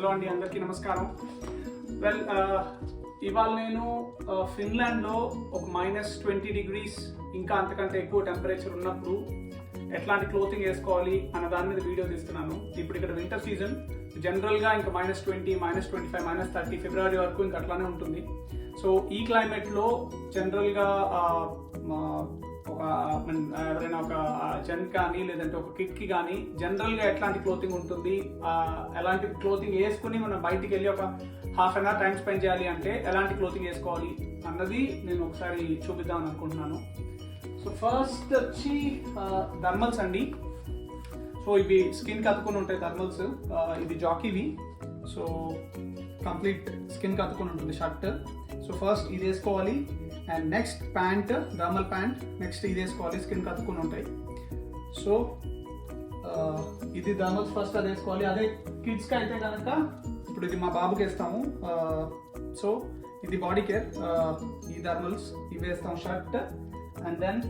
Hello అండి, అందరికీ నమస్కారం. వెల్, ఇవాళ నేను ఫిన్లాండ్లో ఒక -20 ఇంకా అంతకంటే ఎక్కువ టెంపరేచర్ ఉన్నప్పుడు ఎట్లాంటి క్లోతింగ్ వేసుకోవాలి అన్న దాని మీద వీడియో తీస్తున్నాను. ఇప్పుడు ఇక్కడ వింటర్ సీజన్, జనరల్గా ఇంకా -20, -25, -30 ఫిబ్రవరి వరకు ఇంకా అట్లానే ఉంటుంది. సో ఈ క్లైమేట్లో జనరల్గా ఎవరైనా ఒక జన్ కానీ లేదంటే ఒక కిడ్కి కానీ జనరల్గా ఎట్లాంటి క్లోతింగ్ ఉంటుంది, ఎలాంటి క్లోతింగ్ వేసుకుని మనం బయటికి వెళ్ళి ఒక half an hour time spend చేయాలి అంటే ఎలాంటి క్లోతింగ్ వేసుకోవాలి అన్నది నేను ఒకసారి చూపిద్దాం అనుకుంటున్నాను. సో ఫస్ట్ వచ్చి థర్మల్స్ అండి. సో ఇవి స్కిన్కి అతుకుని ఉంటాయి థర్మల్స్. ఇది జాకీవి. సో కంప్లీట్ స్కిన్కి అతుకుని ఉంటుంది షర్ట్. సో ఫస్ట్ ఇది వేసుకోవాలి. And next pant, thermal pant. Next ఇది వేసుకోవాలి, స్కిన్కి అతుకుని ఉంటాయి. సో ఇది థర్మల్స్ ఫస్ట్ అది వేసుకోవాలి. అదే కిడ్స్కి అయితే కనుక ఇప్పుడు ఇది మా బాబుకి వేస్తాము. సో ఇది బాడీ కేర్. ఈ థర్మల్స్ ఇవి వేస్తాం, shirt and then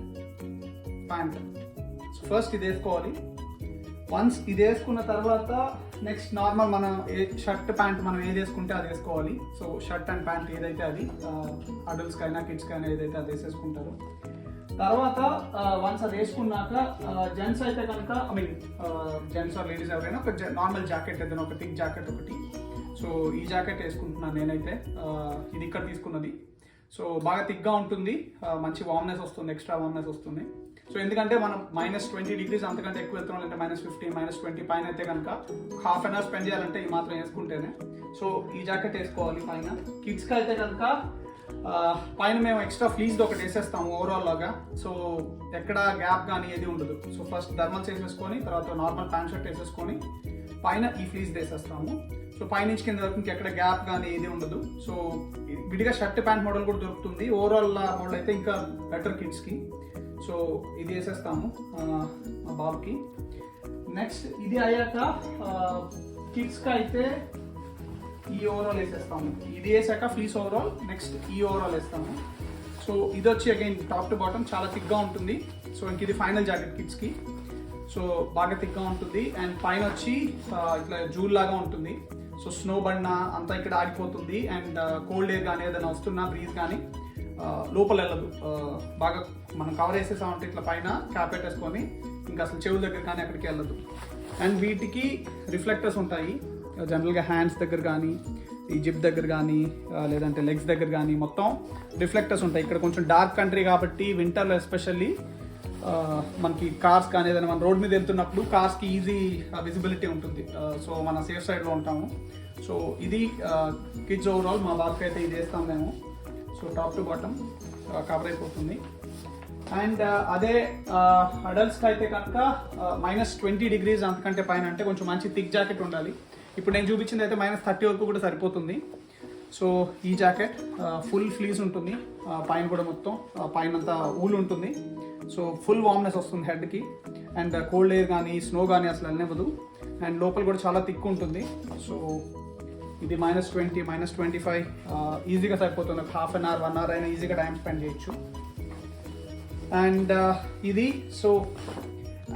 pant. So first ఇది వేసుకోవాలి. వన్స్ ఇది వేసుకున్న తర్వాత నెక్స్ట్ నార్మల్ మనం షర్ట్ ప్యాంట్ మనం ఏది వేసుకుంటే అది వేసుకోవాలి. సో షర్ట్ అండ్ ప్యాంట్ ఏదైతే అది అడల్ట్స్కి అయినా కిడ్స్కి అయినా ఏదైతే అది వేసేసుకుంటారు. తర్వాత వన్స్ అది వేసుకున్నాక జెంట్స్ అయితే కనుక జెంట్స్ ఆర్ లేడీస్ ఎవరైనా ఒక నార్మల్ జాకెట్ ఏదైనా ఒక థిక్ జాకెట్ ఒకటి. సో ఈ జాకెట్ వేసుకుంటున్నాను నేనైతే. ఇది ఇక్కడ తీసుకున్నది. సో బాగా థిక్గా ఉంటుంది, మంచి వార్మ్నెస్ వస్తుంది, ఎక్స్ట్రా వార్మ్నెస్ వస్తుంది. సో ఎందుకంటే మనం -20 అంతకంటే ఎక్కువ వెళ్తున్నాం, అంటే -15, -20 పైన అయితే కనుక హాఫ్ అన్ అవర్ స్పెండ్ చేయాలంటే ఈ మాత్రం వేసుకుంటేనే. సో ఈ జాకెట్ వేసుకోవాలి పైన. కిడ్స్కి అయితే కనుక పైన మేము ఎక్స్ట్రా ఫ్లీజ్ది ఒకటి వేసేస్తాము ఓవరాల్ లాగా. సో ఎక్కడ గ్యాప్ కానీ ఏది ఉండదు. సో ఫస్ట్ థర్మల్స్ వేసేసుకొని తర్వాత నార్మల్ ప్యాంట్ షర్ట్ వేసేసుకొని పైన ఈ ఫ్లీజ్ వేసేస్తాము. సో పైనుంచి కింద వరకు ఇంకెక్కడ గ్యాప్ కానీ ఏది ఉండదు. సో విడిగా షర్ట్ ప్యాంట్ మోడల్ కూడా దొరుకుతుంది. ఓవరాల్ మోడల్ అయితే ఇంకా బెటర్ కిడ్స్కి. సో ఇది వేసేస్తాము మా బాబుకి. నెక్స్ట్ ఇది అయ్యాక కిడ్స్కి అయితే ఈ ఓవరాల్ వేసేస్తాము. ఇది వేసాక ఫ్లీస్ ఓవరాల్, నెక్స్ట్ ఈ ఓవరాల్ వేస్తాము. సో ఇది వచ్చి అగైన్ టాప్ టు బాటమ్ చాలా థిక్గా ఉంటుంది. సో ఇంక ఇది ఫైనల్ జాకెట్ కిడ్స్కి. సో బాగా థిక్గా ఉంటుంది. అండ్ పైన వచ్చి ఇట్లా జూల్ లాగా ఉంటుంది. సో స్నో పడినా అంతా ఇక్కడ ఆగిపోతుంది. అండ్ కోల్డ్ ఎయిర్ కానీ ఏదైనా వస్తున్నా బ్రీజ్ కానీ లోపల వెళ్ళదు. బాగా మనం కవర్ వేసేసామంటే ఇట్లా పైన క్యాప్ పెట్టేసుకొని ఇంకా అసలు చెవుల దగ్గర కానీ అక్కడికి వెళ్ళదు. అండ్ వీటికి రిఫ్లెక్టర్స్ ఉంటాయి జనరల్గా హ్యాండ్స్ దగ్గర కానీ, ఈ జిప్ దగ్గర కానీ, లేదంటే లెగ్స్ దగ్గర కానీ మొత్తం రిఫ్లెక్టర్స్ ఉంటాయి. ఇక్కడ కొంచెం డార్క్ కంట్రీ కాబట్టి వింటర్లో ఎస్పెషల్లీ మనకి కార్స్ కానీ ఏదైనా మన రోడ్ మీద వెళ్తున్నప్పుడు కార్స్కి ఈజీ విజిబిలిటీ ఉంటుంది. సో మన సేఫ్ సైడ్లో ఉంటాము. సో ఇది కిడ్స్ ఓవరాల్. మా బాబుకి అయితే ఇది వేస్తాం మేము. So top to bottom cover అయిపోతుంది. అండ్ అదే అడల్ట్స్కి అయితే కనుక -20 అంతకంటే పైన అంటే కొంచెం మంచి థిక్ జాకెట్ ఉండాలి. ఇప్పుడు నేను చూపించింది అయితే -30 వరకు కూడా సరిపోతుంది. సో ఈ జాకెట్ ఫుల్ ఫ్లీస్ ఉంటుంది, పైన కూడా మొత్తం పైన అంతా ఊలు ఉంటుంది. సో ఫుల్ వార్మ్నెస్ వస్తుంది హెడ్కి. అండ్ కోల్డ్ ఎయిర్ కానీ స్నో కానీ అసలు వెళ్ళనివ్వదు. అండ్ లోపల కూడా చాలా థిక్ ఉంటుంది. సో ఇది -20, -25 ఈజీగా సరిపోతుంది. ఒక హాఫ్ అన్ అవర్ 1 అవర్ అయినా ఈజీగా టైం స్పెండ్ చేయొచ్చు. అండ్ ఇది సో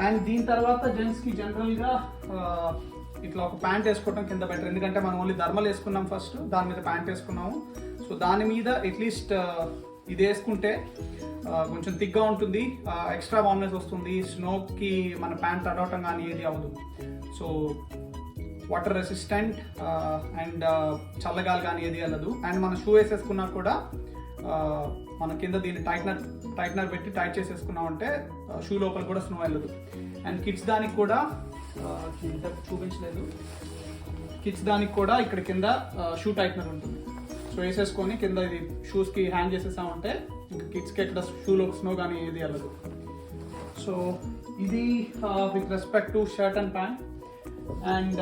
అండ్ దీని తర్వాత జెంట్స్కి జనరల్గా ఇట్లా ఒక ప్యాంట్ వేసుకోవడం కింద బెటర్. ఎందుకంటే మనం ఓన్లీ థర్మల్ వేసుకున్నాం ఫస్ట్, దాని మీద ప్యాంట్ వేసుకున్నాము. సో దాని మీద అట్లీస్ట్ ఇది వేసుకుంటే కొంచెం థిక్గా ఉంటుంది, ఎక్స్ట్రా వార్మ్నెస్ వస్తుంది. స్నోకి మన ప్యాంట్ తడవటం కానీ ఏది అవ్వదు. సో వాటర్ రెసిస్టెంట్ అండ్ చల్లగాలి కానీ ఏది వెళ్ళదు. అండ్ మన షూ వేసేసుకున్నా కూడా మన కింద దీన్ని టైట్నర్ పెట్టి టైట్ చేసేసుకున్నామంటే షూ లోపల కూడా స్నో వెళ్ళదు. అండ్ కిడ్స్ దానికి కూడా చూపించలేదు, కిడ్స్ దానికి కూడా ఇక్కడ కింద షూ టైట్నర్ ఉంటుంది. సో వేసేసుకొని కింద ఇది షూస్కి హ్యాంగ్ చేసేసామంటే ఇంకా కిడ్స్కి ఎక్కడ షూలో స్నో కానీ ఏది వెళ్ళదు. సో ఇది with respect to shirt and pant. And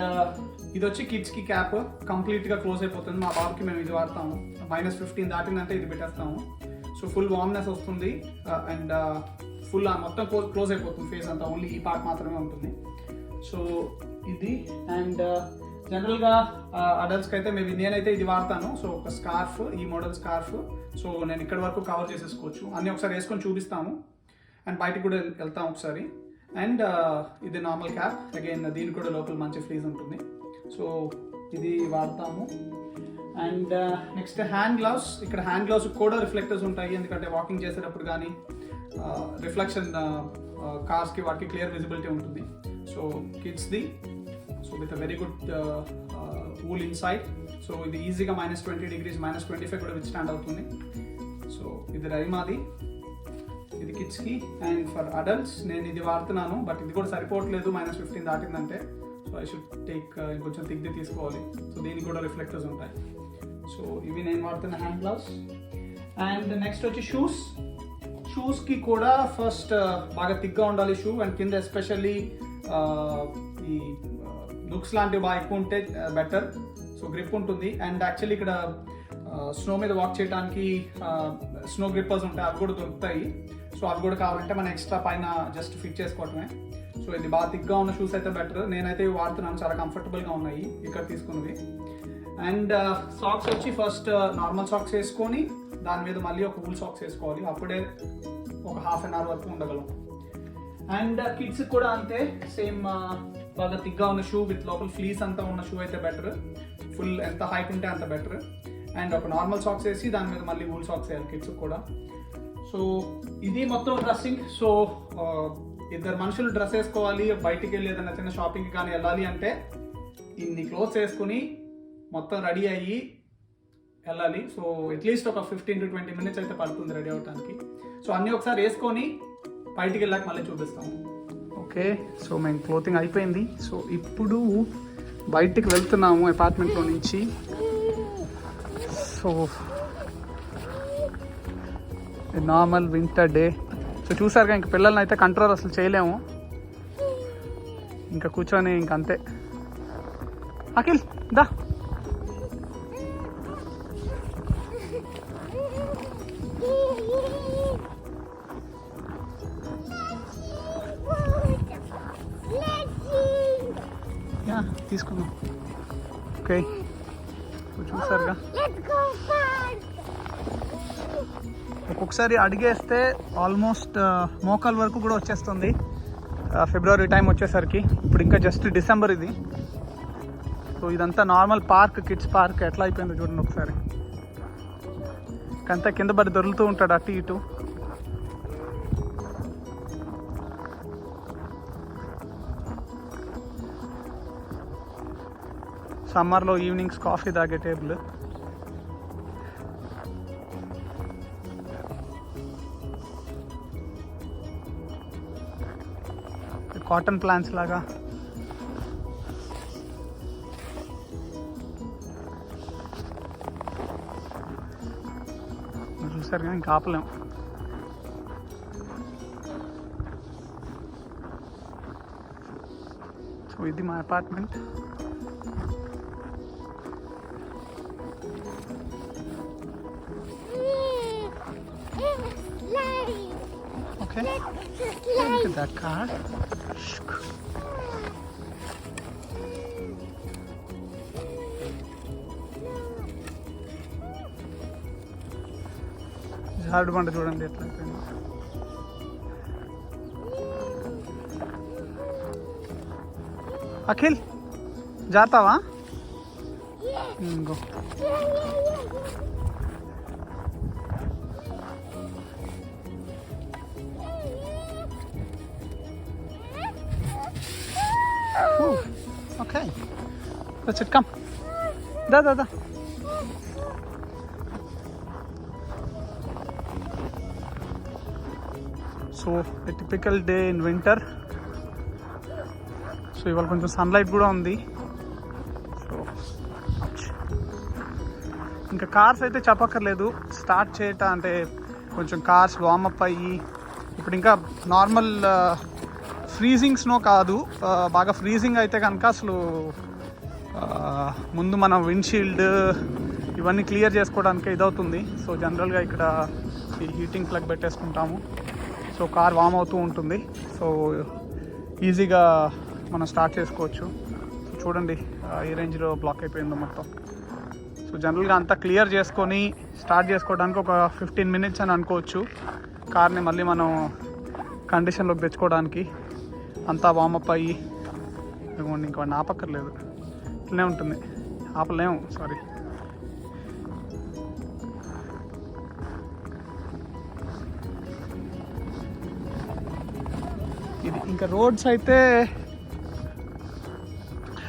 ఇది వచ్చి కిడ్స్కి క్యాప్ కంప్లీట్గా క్లోజ్ అయిపోతుంది. మా బాబుకి మేము ఇది వాడతాము. -15 దాటిందంటే ఇది పెట్టేస్తాము. సో ఫుల్ వార్మ్నెస్ వస్తుంది. అండ్ ఫుల్ మొత్తం క్లోజ్ అయిపోతుంది ఫేస్ అంతా, ఓన్లీ ఈ పార్ట్ మాత్రమే ఉంటుంది. సో ఇది అండ్ జనరల్గా అడల్ట్స్కి అయితే నేనైతే ఇది వాడతాను. సో ఒక స్కార్ఫ్, ఈ మోడల్ స్కార్ఫ్. సో నేను ఇక్కడ వరకు కవర్ చేసేసుకోవచ్చు. అన్నీ ఒకసారి వేసుకొని చూపిస్తాము అండ్ బయటకు కూడా వెళ్తాం ఒకసారి. అండ్ ఇది నార్మల్ క్యాప్ అగైన్, దీనికి కూడా లోపల మంచి ఫ్రీజ్ ఉంటుంది. సో ఇది వాడతాము. And next hand gloves. ఇక్కడ హ్యాండ్ గ్లౌస్ కూడా రిఫ్లెక్టర్స్ ఉంటాయి, ఎందుకంటే వాకింగ్ చేసేటప్పుడు కానీ రిఫ్లెక్షన్ కార్స్కి వాటికి క్లియర్ విజిబిలిటీ ఉంటుంది. సో కిడ్స్ది, so with a very good wool inside. So ఇది ఈజీగా -20 degrees, -25 కూడా విత్ స్టాండ్ అవుతుంది. సో ఇది రైమాది, ఇది కిడ్స్కి. అండ్ ఫర్ అడల్ట్స్ నేను ఇది వాడుతున్నాను, బట్ ఇది కూడా సరిపోవట్లేదు -15 దాటిందంటే. సో ఐ షుడ్ టేక్ ఇంకొంచెం థిక్ది తీసుకోవాలి. సో దీనికి కూడా రిఫ్లెక్టర్స్ ఉంటాయి. సో ఇవి నేను వాడుతున్న హ్యాండ్ గ్లౌస్. అండ్ నెక్స్ట్ వచ్చి షూస్కి కూడా ఫస్ట్ బాగా థిక్గా ఉండాలి షూ. అండ్ కింద ఎస్పెషల్లీ ఈ లుక్స్ లాంటివి బాగా ఎక్కువ ఉంటే బెటర్. సో గ్రిప్ ఉంటుంది. అండ్ యాక్చువల్లీ ఇక్కడ స్నో మీద వాక్ చేయడానికి స్నో గ్రిప్పర్స్ ఉంటాయి, అవి కూడా దొరుకుతాయి. సో అవి కూడా కావాలంటే మనం ఎక్స్ట్రా పైన జస్ట్ ఫిట్ చేసుకోవటమే. సో ఇది బాగా థిక్గా ఉన్న షూస్ అయితే బెటర్. నేనైతే ఇవి వాడుతున్నాను, చాలా కంఫర్టబుల్గా ఉన్నాయి ఇక్కడ తీసుకున్నవి. అండ్ సాక్స్ వచ్చి ఫస్ట్ నార్మల్ సాక్స్ వేసుకొని దాని మీద మళ్ళీ ఒక వూల్ సాక్స్ వేసుకోవాలి, అప్పుడే ఒక ½ an hour వరకు ఉండగలం. అండ్ కిడ్స్ కూడా అంతే, సేమ్ బాగా థిక్గా ఉన్న షూ విత్ లోపల ఫ్లీస్ అంతా ఉన్న షూ అయితే బెటర్. ఫుల్ ఎంత హైట్ ఉంటే అంత బెటర్. అండ్ ఒక నార్మల్ సాక్స్ వేసి దాని మీద మళ్ళీ వూల్ సాక్స్ వేయాలి కిడ్స్ కూడా. సో ఇది మొత్తం డ్రెస్సింగ్. సో ఇద్దరు మనుషులు డ్రెస్ వేసుకోవాలి, బయటికి వెళ్ళి ఏదైనా చిన్న షాపింగ్కి కానీ వెళ్ళాలి అంటే ఇన్ని క్లోత్స్ వేసుకుని మొత్తం రెడీ అయ్యి వెళ్ళాలి. సో అట్లీస్ట్ ఒక 15 to 20 minutes అయితే పడుతుంది రెడీ అవడానికి. సో అన్నీ ఒకసారి వేసుకొని బయటికి వెళ్ళాక మళ్ళీ చూపిస్తాము. ఓకే, సో మేము క్లోతింగ్ అయిపోయింది. సో ఇప్పుడు బయటికి వెళ్తున్నాము అపార్ట్మెంట్లో నుంచి. So normal winter day. So చూసారుగా, ఇంక పిల్లల్ని అయితే కంట్రోల్ అసలు చేయలేము, ఇంకా కూర్చొని ఇంకంతే. అఖిల్ దా. తీసుకున్నాం. ఓకే, చూసారుగా, ఒక్కొక్కసారి అడిగేస్తే ఆల్మోస్ట్ మోకాల్ వరకు కూడా వచ్చేస్తుంది ఫిబ్రవరి టైం వచ్చేసరికి. ఇప్పుడు ఇంకా జస్ట్ డిసెంబర్ ఇది. సో ఇదంతా నార్మల్ పార్క్, కిడ్స్ పార్క్ ఎట్లా అయిపోయిందో చూడండి ఒకసారి. అంతా కింద పడి దొరుకుతూ ఉంటాడు అటు ఇటు. సమ్మర్లో ఈవినింగ్స్ కాఫీ తాగే టేబుల్. కాటన్ ప్లాంట్స్ లాగా. చూసారు కానీ ఇంకా ఆపలేం. సో ఇది మా apartment. Okay, look at that car. జారుడు బండ చూడండి ఎట్లా అయిపోయిందో. అఖిల్ జాతావా? ఇంకో okay, that's it, come. Da. So a typical day in winter. So ఇవాళ కొంచెం సన్లైట్ కూడా ఉంది. సో ఇంకా కార్స్ అయితే చెప్పక్కర్లేదు, స్టార్ట్ చేయటం అంటే కొంచెం కార్స్ వార్మప్ అయ్యి. ఇప్పుడు ఇంకా నార్మల్ ఫ్రీజింగ్ స్నో కాదు, బాగా ఫ్రీజింగ్ అయితే కనుక అసలు ముందు మనం విండ్షీల్డ్ ఇవన్నీ క్లియర్ చేసుకోవడానికి ఇదవుతుంది. సో జనరల్గా ఇక్కడ ఈ హీటింగ్ ప్లగ్ పెట్టేసుకుంటాము. సో కార్ వామ్ అవుతూ ఉంటుంది. సో ఈజీగా మనం స్టార్ట్ చేసుకోవచ్చు. చూడండి ఈ రేంజ్లో బ్లాక్ అయిపోయిందో మొత్తం. సో జనరల్గా అంతా క్లియర్ చేసుకొని స్టార్ట్ చేసుకోవడానికి ఒక 15 minutes అని అనుకోవచ్చు. కార్ని మళ్ళీ మనం కండిషన్లోకి తెచ్చుకోవడానికి అంతా వార్మప్ అయ్యి. ఇంక ఆపక్కర్లేదు, ఇట్లనే ఉంటుంది. ఆపలేము. సారీ. ఇది ఇంకా రోడ్స్ అయితే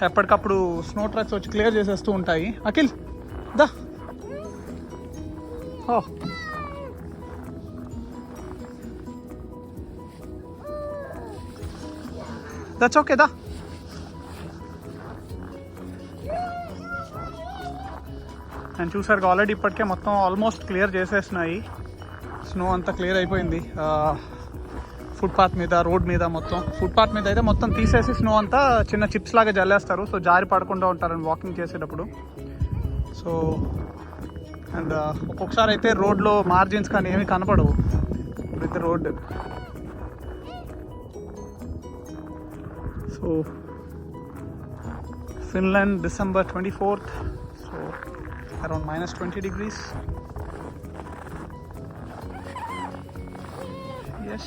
ఎప్పటికప్పుడు స్నో ట్రక్స్ వచ్చి క్లియర్ చేసేస్తూ ఉంటాయి. అఖిల్ దా. ఓ దట్స్ ఓకే దా. నేను చూసారు ఆల్రెడీ ఇప్పటికే మొత్తం ఆల్మోస్ట్ క్లియర్ చేసేసినాయి. స్నో అంతా క్లియర్ అయిపోయింది. ఫుట్పాత్ మీద, రోడ్ మీద, మొత్తం ఫుట్పాత్ మీద అయితే మొత్తం తీసేసి స్నో అంతా చిన్న చిప్స్ లాగా జల్లేస్తారు. సో జారి పడకుండా ఉంటారని వాకింగ్ చేసేటప్పుడు. సో అండ్ ఒక్కొక్కసారి అయితే రోడ్లో మార్జిన్స్ కానీ ఏమీ కనపడవు with road. So Finland December 24th. So around -20 degrees. Yes.